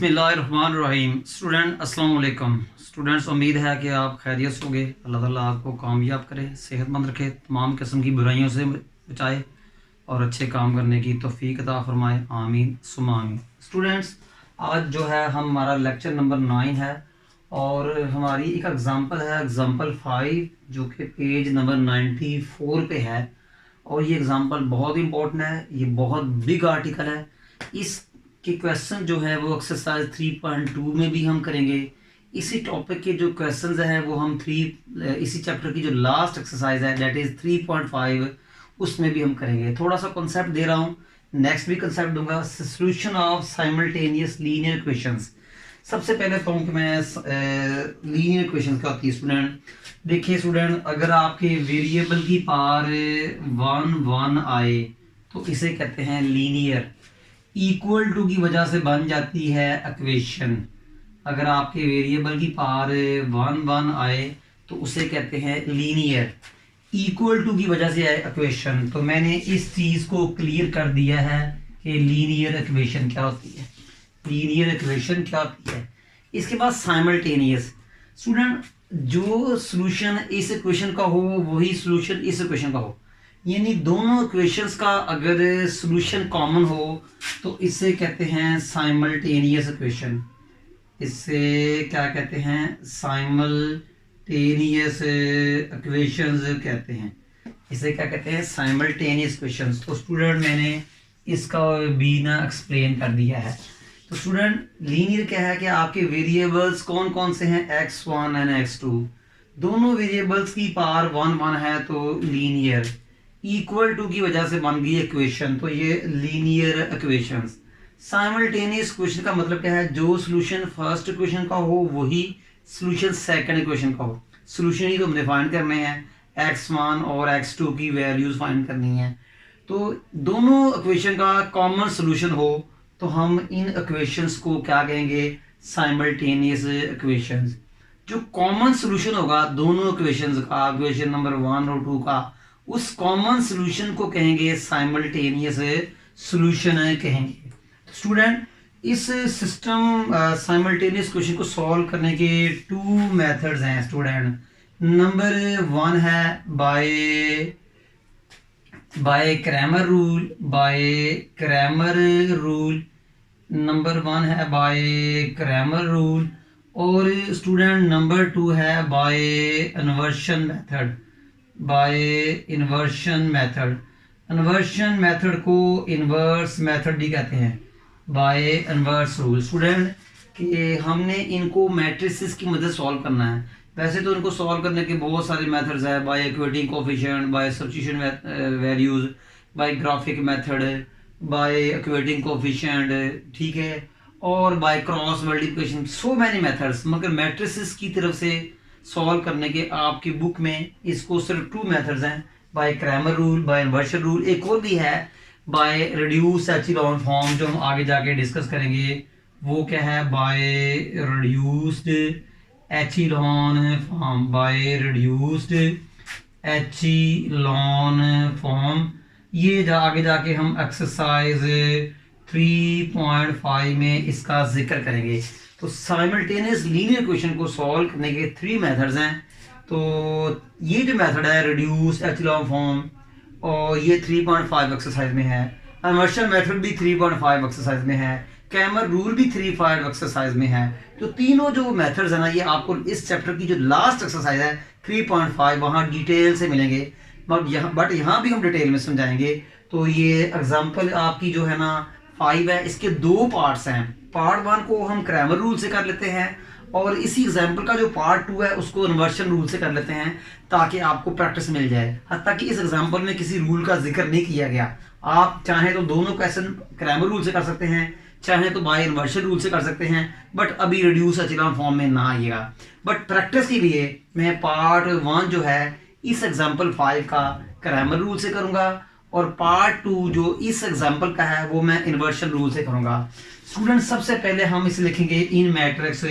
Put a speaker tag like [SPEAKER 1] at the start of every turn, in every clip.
[SPEAKER 1] बिस्मिल्लाहिर्रहमानिर्रहीम। स्टूडेंट अस्सलाम वालेकुम। स्टूडेंट्स, उम्मीद है कि आप खैरियत से होंगे। अल्लाह ताला आपको कामयाब करे, सेहतमंद रखे, तमाम किस्म की बुराइयों से बचाए और अच्छे काम करने की तौफीक अता फरमाए। आमीन सुम्मा आमीन। स्टूडेंट्स, आज जो है हमारा लेक्चर नंबर 9 है और हमारी एक एग्ज़ाम्पल है, एग्ज़ाम्पल 5, जो कि पेज नंबर 94 पे है। और ये एग्ज़ाम्पल बहुत इंपॉर्टेंट है, ये बहुत बिग आर्टिकल है। इस के क्वेश्चन जो है वो एक्सरसाइज 3.2 में भी हम करेंगे। इसी टॉपिक के जो क्वेश्चंस हैं वो हम इसी चैप्टर की जो लास्ट एक्सरसाइज है दैट इज़ 3.5 उसमें भी हम करेंगे। थोड़ा सा कॉन्सेप्ट दे रहा हूँ, नेक्स्ट भी कॉन्सेप्ट दूंगा। Solution of simultaneous linear equations. सबसे पहले तो कि मैं लीनियर इक्वेशंस क्या होती है स्टूडेंट। देखिए स्टूडेंट, अगर आपके वेरिएबल की पावर 1 आए तो इसे कहते हैं लीनियर। इक्वल टू की वजह से बन जाती है इक्वेशन। अगर आपके वेरिएबल की पावर 1 आए तो उसे कहते हैं लीनियर। इक्वल टू की वजह से आए इक्वेशन। तो मैंने इस चीज़ को क्लियर कर दिया है कि लीनियर इक्वेशन क्या होती है। लीनियर इक्वेशन क्या होती है। इसके बाद साइमल्टेनियस। स्टूडेंट, जो सॉल्यूशन इस इक्वेशन का हो वही सॉल्यूशन इस इक्वेशन का हो, यानी दोनों इक्वेशंस का अगर सॉल्यूशन कॉमन हो तो इसे कहते हैं साइमल्टेनियस इक्वेशन। इससे क्या कहते हैं, साइमल्टेनियस इक्वेशंस कहते हैं। इसे क्या कहते हैं, साइमल्टेनियस इक्वेशंस। तो स्टूडेंट, मैंने इसका भी ना एक्सप्लेन कर दिया है। तो स्टूडेंट, लीनियर क्या है कि आपके वेरिएबल्स कौन कौन से हैं, x1 एंड x2। दोनों वेरिएबल्स की पावर 1 है तो लीनियर। इक्वल टू की वजह से बन गई इक्वेशन, तो ये लीनियर इक्वेशंस। साइमल्टेनियस इक्वेशन का मतलब क्या है, जो सॉल्यूशन फर्स्ट इक्वेशन का हो वही सॉल्यूशन सेकंड इक्वेशन का हो। सॉल्यूशन ही तो हमने फाइंड करने हैं, x1 और x2 की वैल्यूज फाइंड करनी है। तो दोनों इक्वेशन का कॉमन सॉल्यूशन हो तो हम इन इक्वेशंस को क्या कहेंगे, साइमल्टेनियस इक्वेशंस। जो कॉमन सॉल्यूशन होगा दोनों इक्वेशंस का, इक्वेशन नंबर 1 और 2 का, उस कॉमन सॉल्यूशन को कहेंगे साइमल्टेनियस सॉल्यूशन कहेंगे। स्टूडेंट, इस सिस्टम साइमल्टेनियस क्वेश्चन को सॉल्व करने के 2 मेथड्स हैं स्टूडेंट। नंबर 1 है बाय क्रैमर रूल। नंबर 1 है बाय क्रैमर रूल। और स्टूडेंट, नंबर 2 है by inversion method. Inversion method को इन्वर्स मेथड भी कहते हैं, बाय इन्वर्स रूल। स्टूडेंट, कि हमने इनको मैट्रिसेस की मदद सॉल्व करना है। वैसे तो इनको सॉल्व करने के बहुत सारे मेथड्स हैं, by equating coefficient, by substitution values, by graphic method, by equating coefficient, ठीक है, और by cross multiplication, so many methods. मगर मैट्रिसेस की तरफ से सॉल्व करने के आपकी बुक में इसको सिर्फ 2 मेथड्स हैं, by Cramer rule, by inversion rule. एक और भी है बाय रिड्यूस एचिलॉन फॉर्म, जो हम आगे जाके डिस्कस करेंगे। वो क्या है, by reduced echelon form, by reduced echelon form. ये आगे जाके हम एक्सरसाइज 3.5 में इसका जिक्र करेंगे। तो साइमल्टेनियस लीनियर इक्वेशन को सॉल्व करने के 3 मेथड्स हैं। तो ये जो मेथड है रिड्यूस एचिलॉन फॉर्म, और ये 3.5 एक्सरसाइज में है। इन्वर्शन मेथड भी 3.5 एक्सरसाइज में है। क्रैमर रूल भी 3.5 एक्सरसाइज में है। तो तीनों जो मेथड्स है ना, ये आपको इस चैप्टर की जो लास्ट एक्सरसाइज है 3.5 वहाँ डिटेल से मिलेंगे। बट यहाँ भी हम डिटेल में समझाएंगे। तो ये एग्जाम्पल आपकी जो है ना 5 है, इसके 2 पार्ट्स हैं। पार्ट 1 को हम क्रैमर रूल से कर लेते हैं और इसी एग्जाम्पल का जो पार्ट 2 है उसको इन्वर्शन रूल से कर लेते हैं, ताकि आपको प्रैक्टिस मिल जाए। हत्ता कि इस एग्जाम्पल में किसी रूल का जिक्र नहीं किया गया। आप चाहे तो दोनों क्वेश्चन क्रैमर रूल से कर सकते हैं, चाहे तो बाय इन्वर्शन रूल से कर सकते हैं, बट अभी रिड्यूस एचिलॉन फॉर्म में ना आइएगा। बट प्रैक्टिस के लिए मैं पार्ट 1 जो है इस एग्जाम्पल 5 का क्रैमर रूल से करूंगा, और पार्ट 2 जो इस एग्जाम्पल का है वो मैं इन्वर्शन रूल से करूंगा। स्टूडेंट, सबसे पहले हम इसे लिखेंगे इन मैट्रिक्स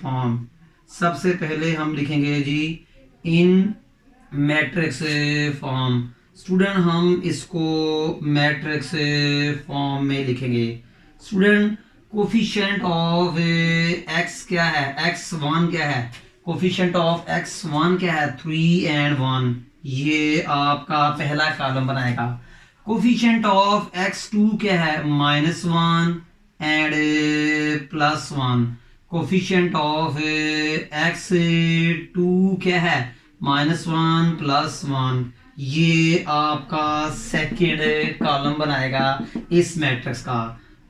[SPEAKER 1] फॉर्म। सबसे पहले हम लिखेंगे जी इन मैट्रिक्स फॉर्म। स्टूडेंट, हम इसको मैट्रिक्स फॉर्म में लिखेंगे। स्टूडेंट, कोफिशिएंट ऑफ एक्स क्या है, x1 क्या है, कोफिशिएंट ऑफ x1 क्या है, 3 and 1, ये आपका पहला कॉलम बनाएगा। कोफिशिएंट ऑफ x2 क्या है, -1 एंड +1। कोफिशिएंट ऑफ x2 क्या है, -1 +1, ये आपका सेकेंड कॉलम बनाएगा इस मैट्रिक्स का।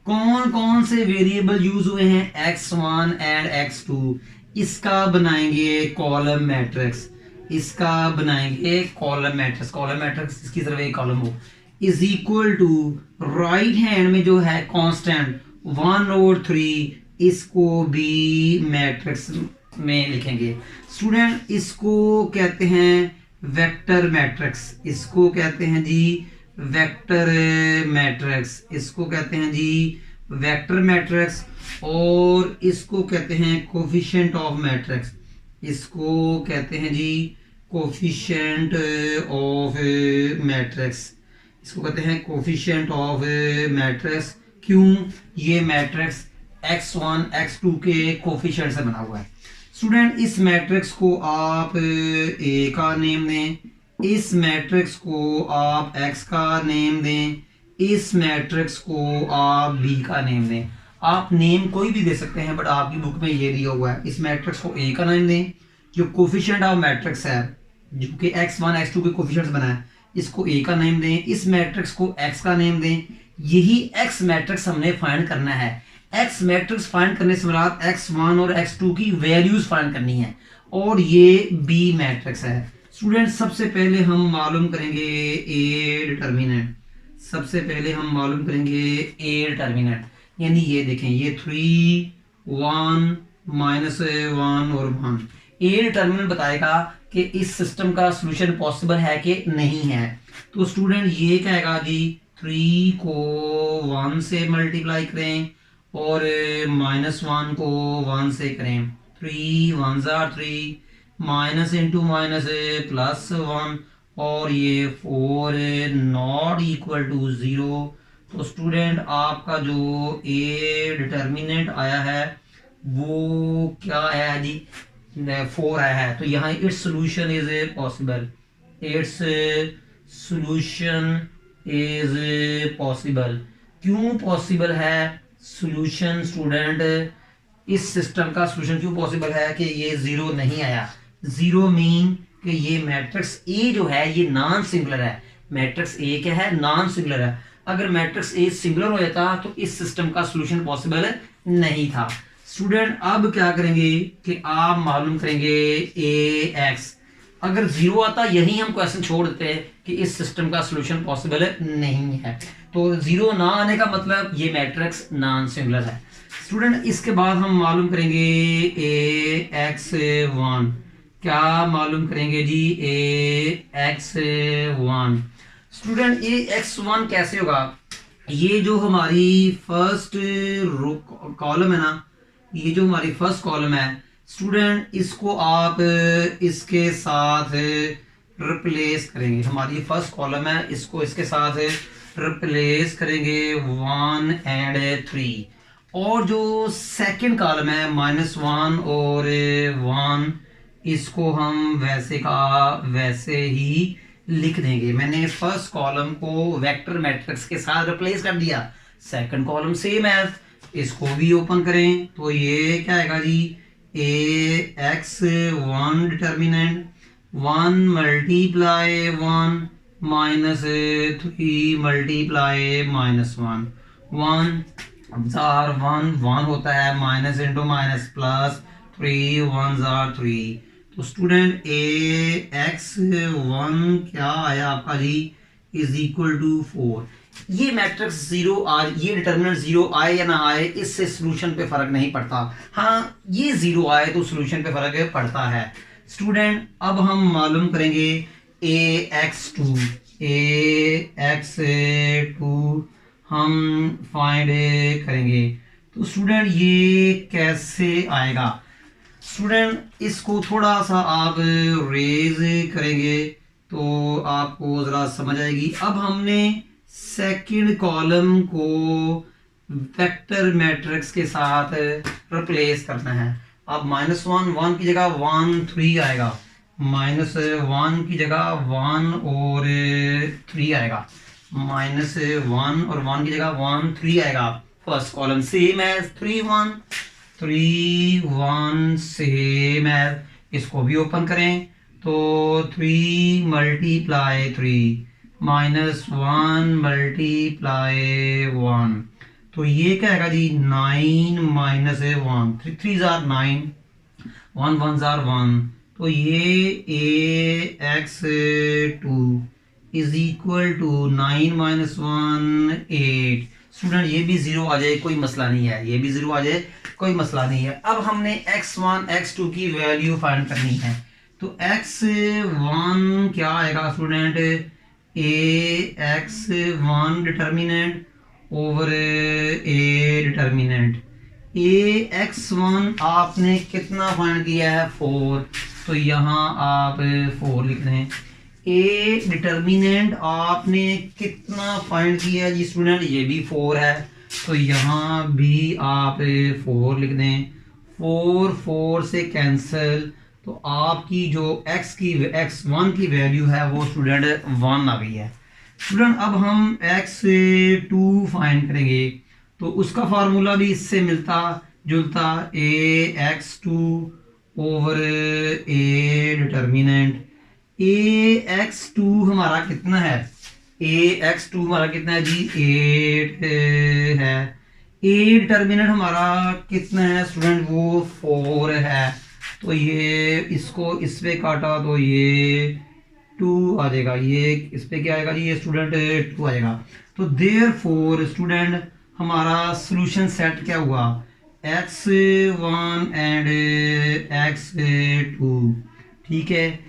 [SPEAKER 1] कौन कौन से वेरिएबल यूज हुए हैं, x1 एंड x2, इसका बनाएंगे कॉलम मैट्रिक्स, इसका बनाएंगे कॉलम मैट्रिक्स। कॉलम मैट्रिक्स इसकी तरफ एक कॉलम हो, is equal to right hand में जो है कांस्टेंट 1 और 3, इसको भी मैट्रिक्स में लिखेंगे। स्टूडेंट इसको कहते हैं वेक्टर मैट्रिक्स, इसको कहते हैं जी वेक्टर मैट्रिक्स, इसको कहते हैं जी वेक्टर मैट्रिक्स, और इसको कहते हैं कोफिशिएंट ऑफ मैट्रिक्स, इसको कहते हैं जी कोफिशिएंट ऑफ मैट्रिक्स, इसको कहते हैं कोफिशिएंट ऑफ मैट्रिक्स। क्यों, ये मैट्रिक्स x1 x2 के कोफिशिएंट से बना हुआ है। स्टूडेंट इस मैट्रिक्स को आप a का नेम दें, इस मैट्रिक्स को आप x का नेम दें, इस मैट्रिक्स को आप b का नेम दें। आप नेम कोई भी दे सकते हैं, बट आपकी बुक में ये दिया हुआ है। इस मैट्रिक्स को a का नेम दें, जो कोफिशिएंट ऑफ मैट्रिक्स है जो कि x1 x2 के कोफिशिएंट्स बना है, इसको a का नेम दें, इस मैट्रिक्स को x का नेम दें। यही x मैट्रिक्स हमने फाइंड करना है। x मैट्रिक्स फाइंड करने से मुराद x1 और x2 की वैल्यूज फाइंड करनी है, और ये b मैट्रिक्स है। स्टूडेंट सबसे पहले हम मालूम करेंगे a डिटर्मिनेंट, सबसे पहले हम मालूम करेंगे a डिटर्मिनेंट, यानी ये देखें, ये 3 1 -1 और 1। a डिटर्मिनेंट बताएगा कि इस सिस्टम का सॉल्यूशन पॉसिबल है कि नहीं है। तो स्टूडेंट ये कहेगा जी 3 को 1 से मल्टीप्लाई करें और -1 को 1 से करें, 3 1s are 3, minus into minus +1, और ये 4 नॉट इक्वल टू 0। तो स्टूडेंट आपका जो ए डिटर्मिनेंट आया है वो क्या आया है जी, 4 आया है। तो यहाँ its solution is possible, its solution is possible. क्यों पॉसिबल है सोल्यूशन स्टूडेंट, इस सिस्टम का सोल्यूशन क्यों पॉसिबल है कि ये 0 नहीं आया। 0 मीन कि ये मैट्रिक्स ए जो है ये नॉन सिंगुलर है। मैट्रिक्स ए क्या है, नॉन सिंगुलर है। अगर मैट्रिक्स ए सिंगुलर हो जाता तो इस सिस्टम का सोल्यूशन पॉसिबल नहीं था। स्टूडेंट अब क्या करेंगे कि आप मालूम करेंगे ए एक्स, अगर 0 आता यही हम क्वेश्चन छोड़ देते हैं कि इस सिस्टम का सोल्यूशन पॉसिबल नहीं है। तो 0 ना आने का मतलब ये मैट्रिक्स नॉन सिंगुलर है। स्टूडेंट इसके बाद हम मालूम करेंगे ए एक्स 1, क्या मालूम करेंगे जी, A X 1। Student A X 1 कैसे होगा, ये जो हमारी फर्स्ट कॉलम है ना, ये जो हमारी फर्स्ट कॉलम है स्टूडेंट, इसको आप इसके साथ रिप्लेस करेंगे। हमारी फर्स्ट कॉलम है, इसको इसके साथ रिप्लेस करेंगे 1 and 3। और जो सेकंड कॉलम है -1 और 1, इसको हम वैसे का वैसे ही लिख देंगे। मैंने फर्स्ट कॉलम को वेक्टर मैट्रिक्स के साथ रिप्लेस कर दिया, सेकंड कॉलम सेम है, इसको भी ओपन करें तो ये क्या आएगा जी, A X 1 determinant 1 multiply 1 -3 multiply -1, 1 जार 1 होता है, minus into minus plus, 3 1s are 3। तो स्टूडेंट ए एक्स 1 क्या आया आपका जी, इज इक्वल टू 4। ये मैट्रिक्स 0 आए, ये डिटर्मिनेंट 0 आए या ना आए, इससे सॉल्यूशन पे फर्क नहीं पड़ता। हाँ ये 0 आए तो सॉल्यूशन पे फर्क पड़ता है। स्टूडेंट अब हम मालूम करेंगे ए एक्स 2, ए एक्स 2 हम फाइंड करेंगे। तो स्टूडेंट ये कैसे आएगा, स्टूडेंट इसको थोड़ा सा आप रेज करेंगे तो आपको ज़रा समझ आएगी। अब हमने सेकंड कॉलम को वेक्टर मैट्रिक्स के साथ रिप्लेस करना है। अब -1 की जगह 1 3 आएगा, -1 की जगह 1 और 3 आएगा, -1 और 1 की जगह 1 3 आएगा। First column same as 3 1 3 1 same as. इसको भी ओपन करें तो 3 मल्टीप्लाई 3 -1 मल्टीप्लाई 1, तो ये क्या आएगा जी 9 -1, 3 3 जार 9, 1 1 जार 1, तो ये ax2 is equal to 9 -1 8। Student ये भी जीरो आ जाए कोई मसला नहीं है, ये भी जीरो आ जाए कोई मसला नहीं है। अब हमने x1 x2 की वैल्यू फाइंड करनी है, तो x1 क्या आएगा student, ax1 determinant over a determinant. ax1 आपने कितना फाइंड किया है 4, तो यहाँ आप 4 लिख दें। ए डिटर्मिनेंट आपने कितना फाइंड किया है जी स्टूडेंट, ये भी 4 है, तो यहाँ भी आप 4 लिख दें। 4 4 से कैंसिल, तो आपकी जो x1 की वैल्यू है वो स्टूडेंट 1 आ गई है। स्टूडेंट अब हम x2 फाइंड करेंगे, तो उसका फार्मूला भी इससे मिलता जुलता, ax2 over a determinant. ax2 हमारा कितना है, ax2 हमारा कितना है जी 8 है। a डिटर्मिनेंट हमारा कितना है स्टूडेंट, वो 4 है, तो ये इसको इस पे काटा तो ये 2 आ जाएगा, ये इस पे क्या आएगा जी ये स्टूडेंट 2 आएगा। तो देयरफॉर स्टूडेंट हमारा सॉल्यूशन सेट क्या हुआ, x1 एंड x2, ठीक है।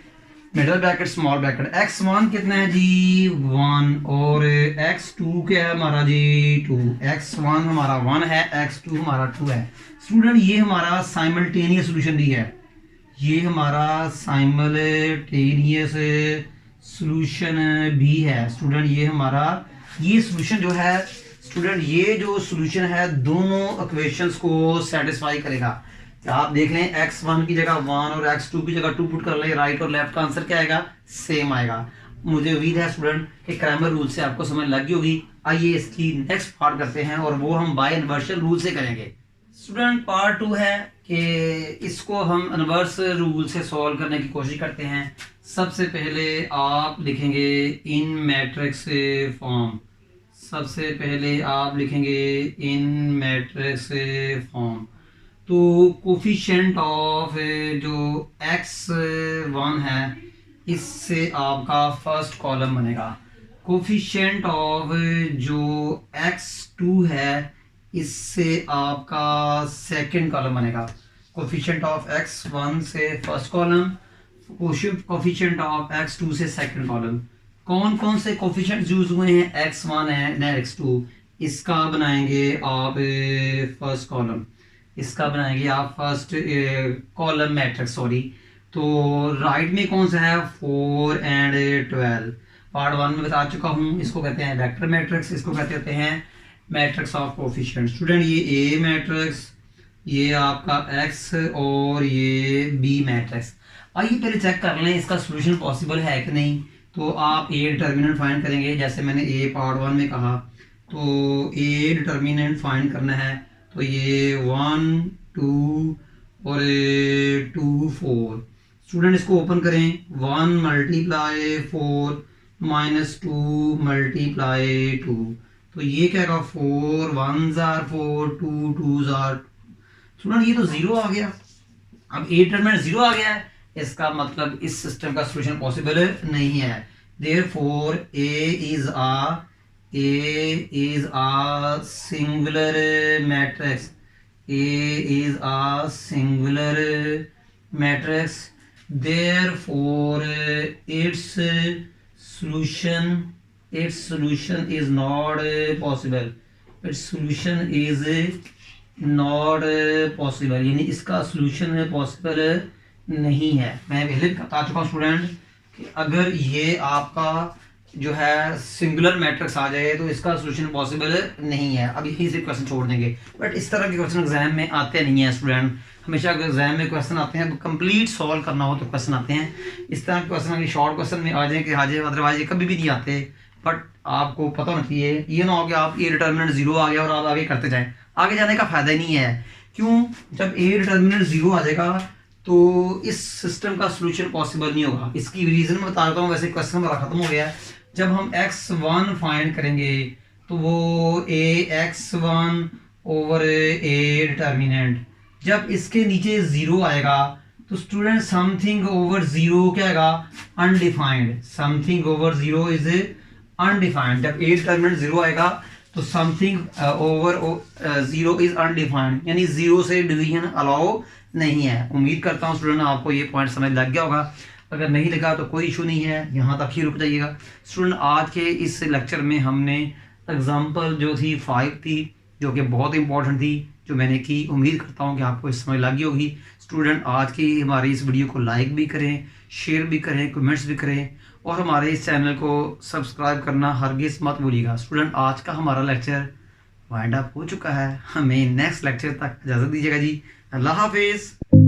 [SPEAKER 1] Middle bracket small bracket, x1 कितना है जी 1 और x2 क्या है हमारा जी 2। x1 हमारा 1 है, x2 हमारा 2 है। स्टूडेंट ये हमारा साइमल्टेनियस सॉल्यूशन भी है, ये हमारा साइमल्टेनियस सॉल्यूशन भी है स्टूडेंट। ये हमारा ये सॉल्यूशन जो है स्टूडेंट, ये जो सॉल्यूशन है दोनों इक्वेशंस को सेटिस्फाई करेगा। आप देख लें x1 की जगह 1 और x2 की जगह 2 पुट कर लें, राइट और लेफ्ट का आंसर क्या आएगा, सेम आएगा। मुझे उम्मीद है स्टूडेंट कि क्रैमर रूल से आपको समझ लग गई होगी। आइए इसकी नेक्स्ट पार्ट करते हैं और वो हम बाय इन्वर्शन रूल से करेंगे। स्टूडेंट पार्ट 2 है कि इसको हम इन्वर्स रूल से सॉल्व करने की कोशिश करते हैं। सबसे पहले आप लिखेंगे इन मैट्रिक्स फॉर्म, सबसे पहले आप लिखेंगे इन मैट्रिक्स फॉर्म। तो कोफिशिएंट ऑफ जो x1 है इससे आपका फर्स्ट कॉलम बनेगा, कोफिशिएंट ऑफ जो x2 है इससे आपका सेकंड कॉलम बनेगा। कोफिशिएंट ऑफ x1 से first column, coefficient of x2 से सेकंड कॉलम। कौन कौन से कोफिशिएंट्स यूज हुए हैं, x1 है x2, इसका बनाएंगे आप फर्स्ट कॉलम, इसका बनाएंगे आप फर्स्ट कॉलम मैट्रिक्स, सॉरी। तो राइट में कौन सा है 4 एंड 12, पार्ट 1 में बता चुका हूँ। इसको कहते हैं वेक्टर मैट्रिक्स, इसको कहते हैं मैट्रिक्स ऑफ कोफिशिएंट। स्टूडेंट ये ए मैट्रिक्स, ये आपका एक्स और ये बी मैट्रिक्स। आइए पहले चेक कर लें इसका सॉल्यूशन पॉसिबल है कि नहीं। तो आप ए डिटर्मिनेंट फाइंड करेंगे, जैसे मैंने ए पार्ट 1 में कहा, तो ए डिटर्मिनेंट फाइंड करना है, तो ये 1 2 और 2 4। स्टूडेंट इसको ओपन करें, 1 मल्टीप्लाई 4 -2 मल्टीप्लाई 2, तो ये क्या होगा 4 1 जार 4 2 2 जार। स्टूडेंट ये तो जीरो आ गया, अब ए डिटरमिनेंट जीरो आ गया है, इसका मतलब इस सिस्टम का सॉल्यूशन पॉसिबल नहीं है। Therefore A is a singular matrix, A is a singular matrix, therefore it's solution is not possible, its solution is not possible, यानी इसका सॉल्यूशन पॉसिबल नहीं है। मैं पहले बता चुका हूँ स्टूडेंट कि अगर ये आपका जो है सिंगुलर मैट्रिक्स आ जाए तो इसका सोल्यूशन पॉसिबल नहीं है। अब यहीं से क्वेश्चन छोड़ देंगे, बट इस तरह के क्वेश्चन एग्जाम में आते नहीं है स्टूडेंट। हमेशा एग्जाम में क्वेश्चन आते हैं कंप्लीट सॉल्व करना हो तो क्वेश्चन आते हैं। इस तरह के क्वेश्चन अगर शॉर्ट क्वेश्चन में आ जाए कि आ जाए, अदरवाइज कभी भी नहीं आते। बट आपको पता होना चाहिए, ये ना हो कि आप ए डिटर्मिनेंट 0 आ गया और आप आगे करते जाएं, आगे जाने का फायदा ही नहीं है। क्यों? जब ए डिटर्मिनेंट 0 आ जाएगा तो इस सिस्टम का सोल्यूशन पॉसिबल नहीं होगा। इसकी रीजन मैं बता देता हूँ, वैसे क्वेश्चन हमारा खत्म हो गया है। जब हम x1 फाइंड करेंगे तो वो ax1 ओवर ए डिटर्मिनेंट, जब इसके नीचे 0 आएगा तो स्टूडेंट समथिंग ओवर 0 क्या आएगा? Undefined. Something over 0 is undefined. जब ए डिटर्मिनेंट 0 आएगा तो समथिंग ओवर 0 इज अनडिफाइंड, यानी 0 से डिवीजन अलाउ नहीं है। उम्मीद करता हूँ स्टूडेंट आपको ये पॉइंट समझ लग गया होगा। अगर नहीं लगा तो कोई इशू नहीं है, यहाँ तक ही रुक जाइएगा। स्टूडेंट आज के इस लेक्चर में हमने एग्जांपल जो थी 5 थी, जो कि बहुत इंपॉर्टेंट थी, जो मैंने की। उम्मीद करता हूँ कि आपको इस समझ लगी होगी। स्टूडेंट आज की हमारी इस वीडियो को लाइक भी करें, शेयर भी करें, कमेंट्स भी करें, और हमारे इस चैनल को सब्सक्राइब करना हरगिज़ मत भूलिएगा। स्टूडेंट आज का हमारा लेक्चर वाइंड अप हो चुका है। हमें नेक्स्ट लेक्चर तक इजाज़त दीजिएगा जी। अल्लाह हाफिज़।